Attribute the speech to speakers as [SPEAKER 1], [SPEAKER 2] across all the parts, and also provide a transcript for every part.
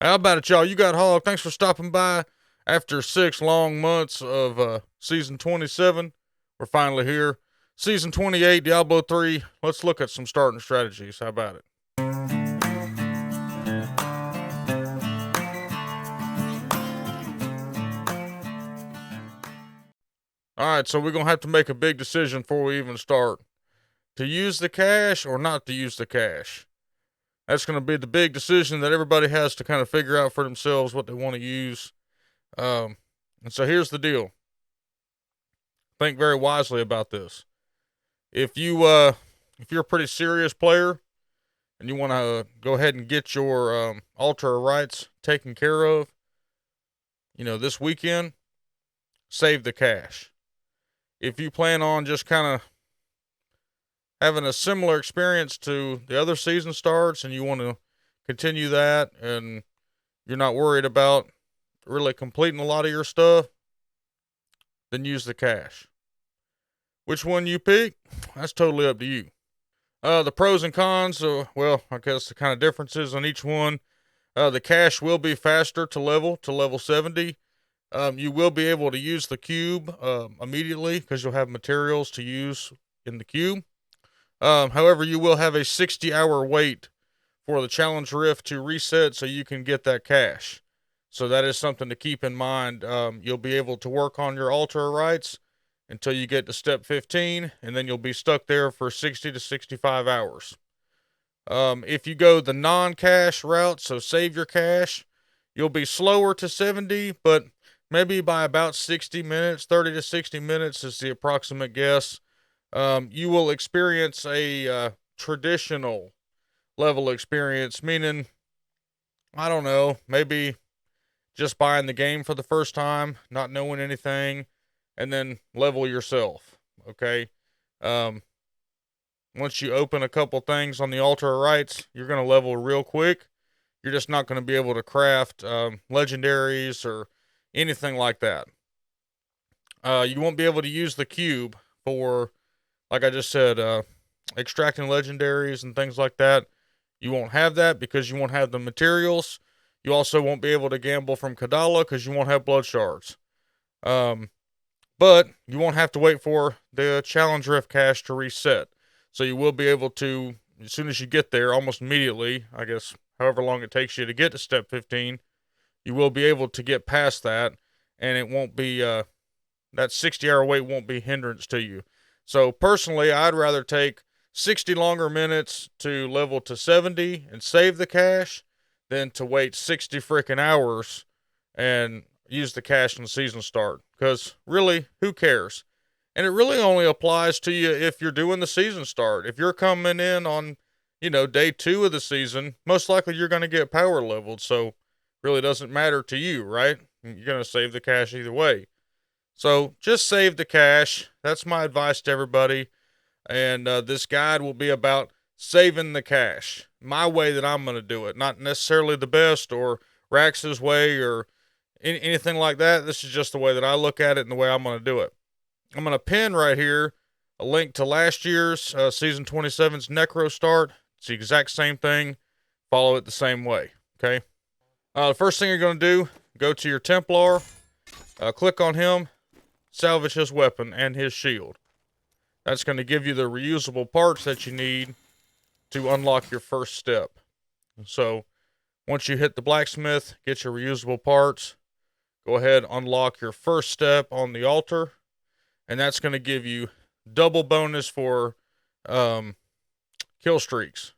[SPEAKER 1] How about it, y'all? You got Hawg. Thanks for stopping by. After 6 long months of season 27, we're finally here. Season 28, Diablo 3. Let's look at some starting strategies. How about it? All right, so we're going to have to make a big decision before we even start. To use the cash or not to use the cash? That's going to be the big decision that everybody has to kind of figure out for themselves what they want to use. And so here's the deal. Think very wisely about this. If you're a pretty serious player and you want to go ahead and get your altar of rights taken care of, this weekend, save the cash. If you plan on just kind of having a similar experience to the other season starts and you want to continue that and you're not worried about really completing a lot of your stuff, then use the cash. Which one you pick, that's totally up to you. The pros and cons, I guess the kind of differences on each one. The cash will be faster to level 70. You will be able to use the cube immediately because you'll have materials to use in the cube. However, you will have a 60-hour wait for the challenge rift to reset so you can get that cash. So that is something to keep in mind. You'll be able to work on your altar rights until you get to step 15, and then you'll be stuck there for 60 to 65 hours. If you go the non-cash route, so save your cash, you'll be slower to 70, but maybe by about 60 minutes, 30 to 60 minutes is the approximate guess. You will experience a traditional level experience, meaning, I don't know, maybe just buying the game for the first time, not knowing anything, and then level yourself. Okay. Once you open a couple things on the altar of rights, you're going to level real quick. You're just not going to be able to craft legendaries or anything like that. You won't be able to use the cube for, like I just said, extracting legendaries and things like that. You won't have that because you won't have the materials. You also won't be able to gamble from Kadala because you won't have blood shards. But you won't have to wait for the challenge rift cache to reset. So you will be able to, as soon as you get there, almost immediately, I guess, however long it takes you to get to step 15, you will be able to get past that, and it won't be, that 60-hour wait won't be hindrance to you. So personally, I'd rather take 60 longer minutes to level to 70 and save the cash than to wait 60 freaking hours and use the cash in the season start. Because really, who cares? And it really only applies to you if you're doing the season start. If you're coming in on, day 2 of the season, most likely you're going to get power leveled. So really doesn't matter to you, right? You're going to save the cash either way. So just save the cash. That's my advice to everybody. And this guide will be about saving the cash. My way that I'm going to do it. Not necessarily the best or Rax's way or anything like that. This is just the way that I look at it and the way I'm going to do it. I'm going to pin right here a link to last year's season 27's Necro start. It's the exact same thing. Follow it the same way. Okay. The first thing you're going to do, go to your Templar, click on him, salvage his weapon and his shield. That's going to give you the reusable parts that you need to unlock your first step. So once you hit the blacksmith, get your reusable parts, go ahead, unlock your first step on the altar, and that's going to give you double bonus for kill streaks.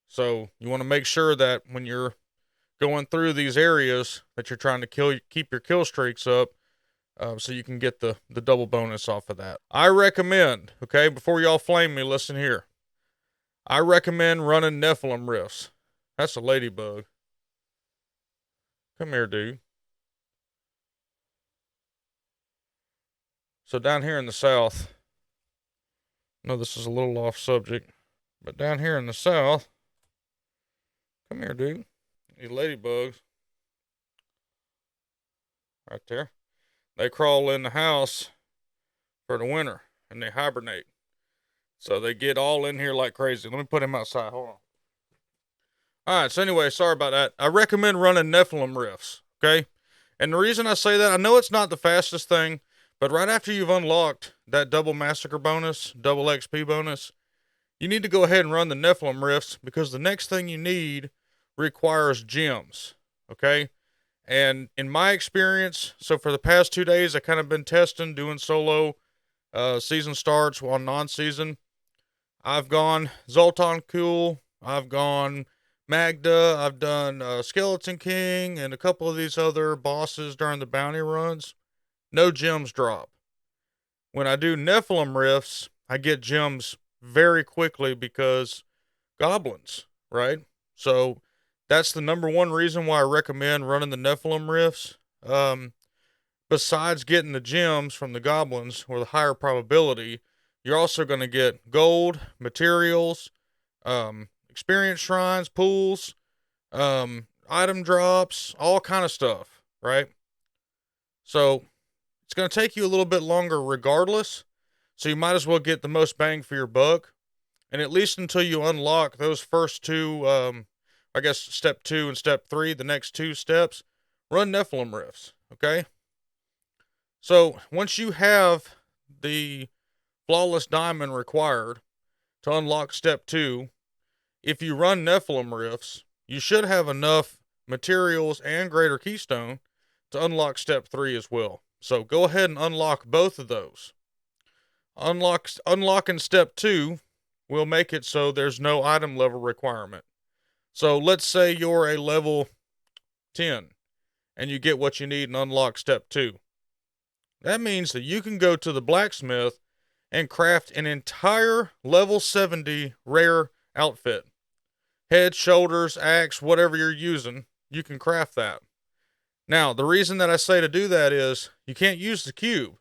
[SPEAKER 1] So you want to make sure that when you're going through these areas that you're trying to keep your kill streaks up, so you can get the double bonus off of that. I recommend, okay, before y'all flame me, listen here. I recommend running Nephilim rifts. That's a ladybug. Come here, dude. So down here in the south, I know this is a little off subject, but down here in the south, come here, dude. These ladybugs, right there, they crawl in the house for the winter and they hibernate. So they get all in here like crazy. Let me put him outside. Hold All right, so anyway, sorry about that. I recommend running Nephilim Rifts, okay? And the reason I say that, I know it's not the fastest thing, but right after you've unlocked that double massacre bonus, double XP bonus, you need to go ahead and run the Nephilim Rifts because the next thing you need requires gems, okay? And in my experience, so for the past 2 days, I kind of been testing, doing solo season starts while non-season. I've gone Zoltan Cool, I've gone Magda, I've done Skeleton King, and a couple of these other bosses during the bounty runs. No gems drop. When I do Nephilim Rifts, I get gems very quickly because goblins, right? So that's the number one reason why I recommend running the Nephilim Rifts. Besides getting the gems from the goblins or the higher probability, you're also going to get gold, materials, experience shrines, pools, item drops, all kind of stuff, right? So it's going to take you a little bit longer regardless. So you might as well get the most bang for your buck. And at least until you unlock those first two, I guess step 2 and step 3, the next 2 steps, run Nephilim Rifts, okay? So once you have the flawless diamond required to unlock step 2, if you run Nephilim Rifts, you should have enough materials and greater keystone to unlock step 3 as well. So go ahead and unlock both of those. Unlocking step 2 will make it so there's no item level requirement. So let's say you're a level 10 and you get what you need and unlock step 2. That means that you can go to the blacksmith and craft an entire level 70 rare outfit. Head, shoulders, axe, whatever you're using, you can craft that. Now, the reason that I say to do that is you can't use the cube.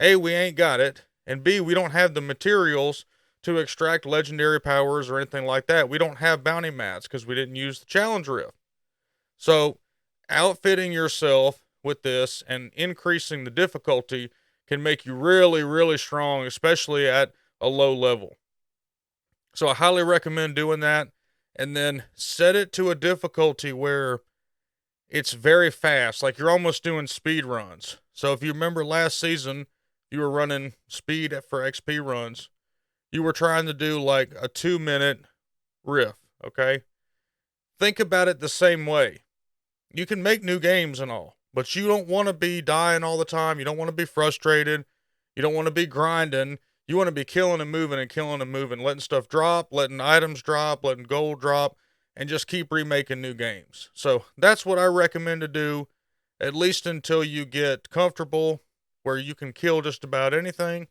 [SPEAKER 1] A, we ain't got it, and B, we don't have the materials to extract legendary powers or anything like that. We don't have bounty mats because we didn't use the challenge rift. So, outfitting yourself with this and increasing the difficulty can make you really, really strong, especially at a low level. So I highly recommend doing that, and then set it to a difficulty where it's very fast, like you're almost doing speed runs. So if you remember last season, you were running speed for XP runs. You were trying to do like a 2-minute riff, okay? Think about it the same way. You can make new games and all, but you don't want to be dying all the time. You don't want to be frustrated. You don't want to be grinding. You want to be killing and moving and killing and moving, letting stuff drop, letting items drop, letting gold drop, and just keep remaking new games. So that's what I recommend to do, at least until you get comfortable where you can kill just about anything.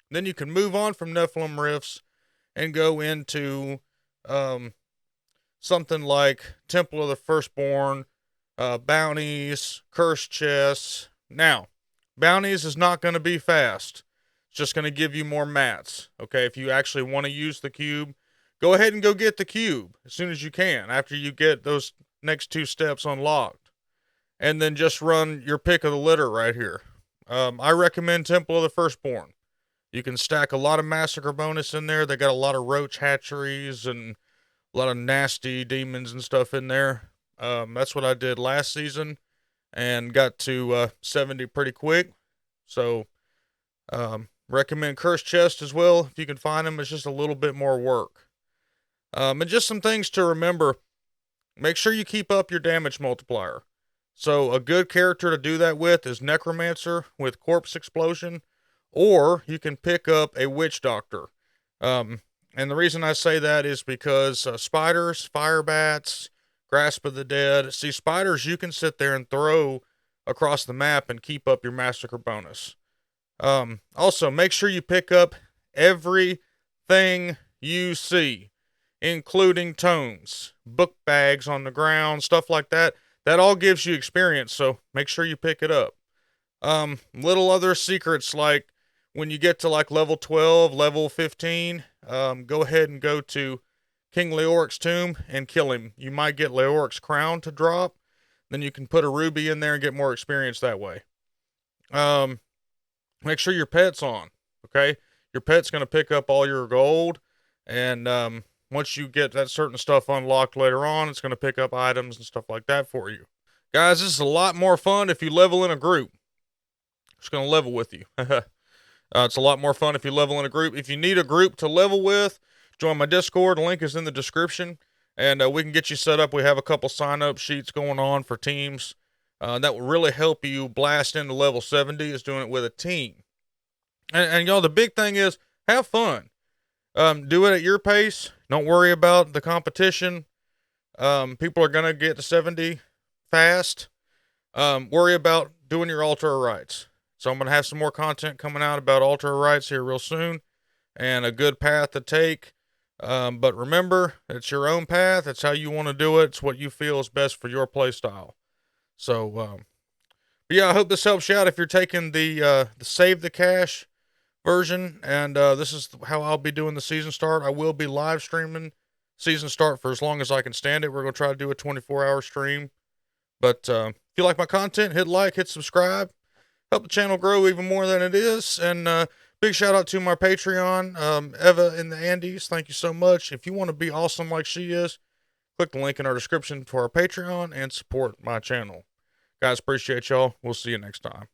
[SPEAKER 1] Then you can move on from Nephilim Rifts and go into something like Temple of the Firstborn, bounties, curse chests. Now, bounties is not going to be fast. It's just going to give you more mats. Okay, if you actually want to use the cube, go ahead and go get the cube as soon as you can after you get those next 2 steps unlocked. And then just run your pick of the litter right here. I recommend Temple of the Firstborn. You can stack a lot of massacre bonus in there. They got a lot of roach hatcheries and a lot of nasty demons and stuff in there. That's what I did last season and got to 70 pretty quick. So recommend curse chest as well if you can find them. It's just a little bit more work. And just some things to remember. Make sure you keep up your damage multiplier. So a good character to do that with is Necromancer with Corpse Explosion, or you can pick up a Witch Doctor. And the reason I say that is because spiders, fire bats, Grasp of the Dead. See, spiders you can sit there and throw across the map and keep up your massacre bonus. Also, make sure you pick up everything you see, including tomes, book bags on the ground, stuff like that. That all gives you experience, so make sure you pick it up. Little other secrets, like when you get to like level 12, level 15, go ahead and go to King Leoric's tomb and kill him. You might get Leoric's crown to drop. Then you can put a ruby in there and get more experience that way. Make sure your pet's on, okay? Your pet's going to pick up all your gold, and once you get that certain stuff unlocked later on, it's going to pick up items and stuff like that for you. Guys, this is a lot more fun if you level in a group. It's going to level with you. It's a lot more fun if you level in a group. If you need a group to level with, join my Discord. The link is in the description, and we can get you set up. We have a couple sign-up sheets going on for teams. That will really help you blast into level 70 is doing it with a team. And y'all, the big thing is have fun. Do it at your pace. Don't worry about the competition. People are going to get to 70 fast. Worry about doing your altar of rights. So I'm going to have some more content coming out about altar of rights here real soon and a good path to take. But remember, it's your own path. It's how you want to do it. It's what you feel is best for your play style. So, but yeah, I hope this helps you out if you're taking the save the cash version. And this is how I'll be doing the season start. I will be live streaming season start for as long as I can stand it. We're going to try to do a 24-hour stream. But if you like my content, hit like, hit subscribe. Help the channel grow even more than it is. And big shout out to my Patreon, Eva in the Andes. Thank you so much. If you want to be awesome like she is, click the link in our description for our Patreon and support my channel. Guys, appreciate y'all. We'll see you next time.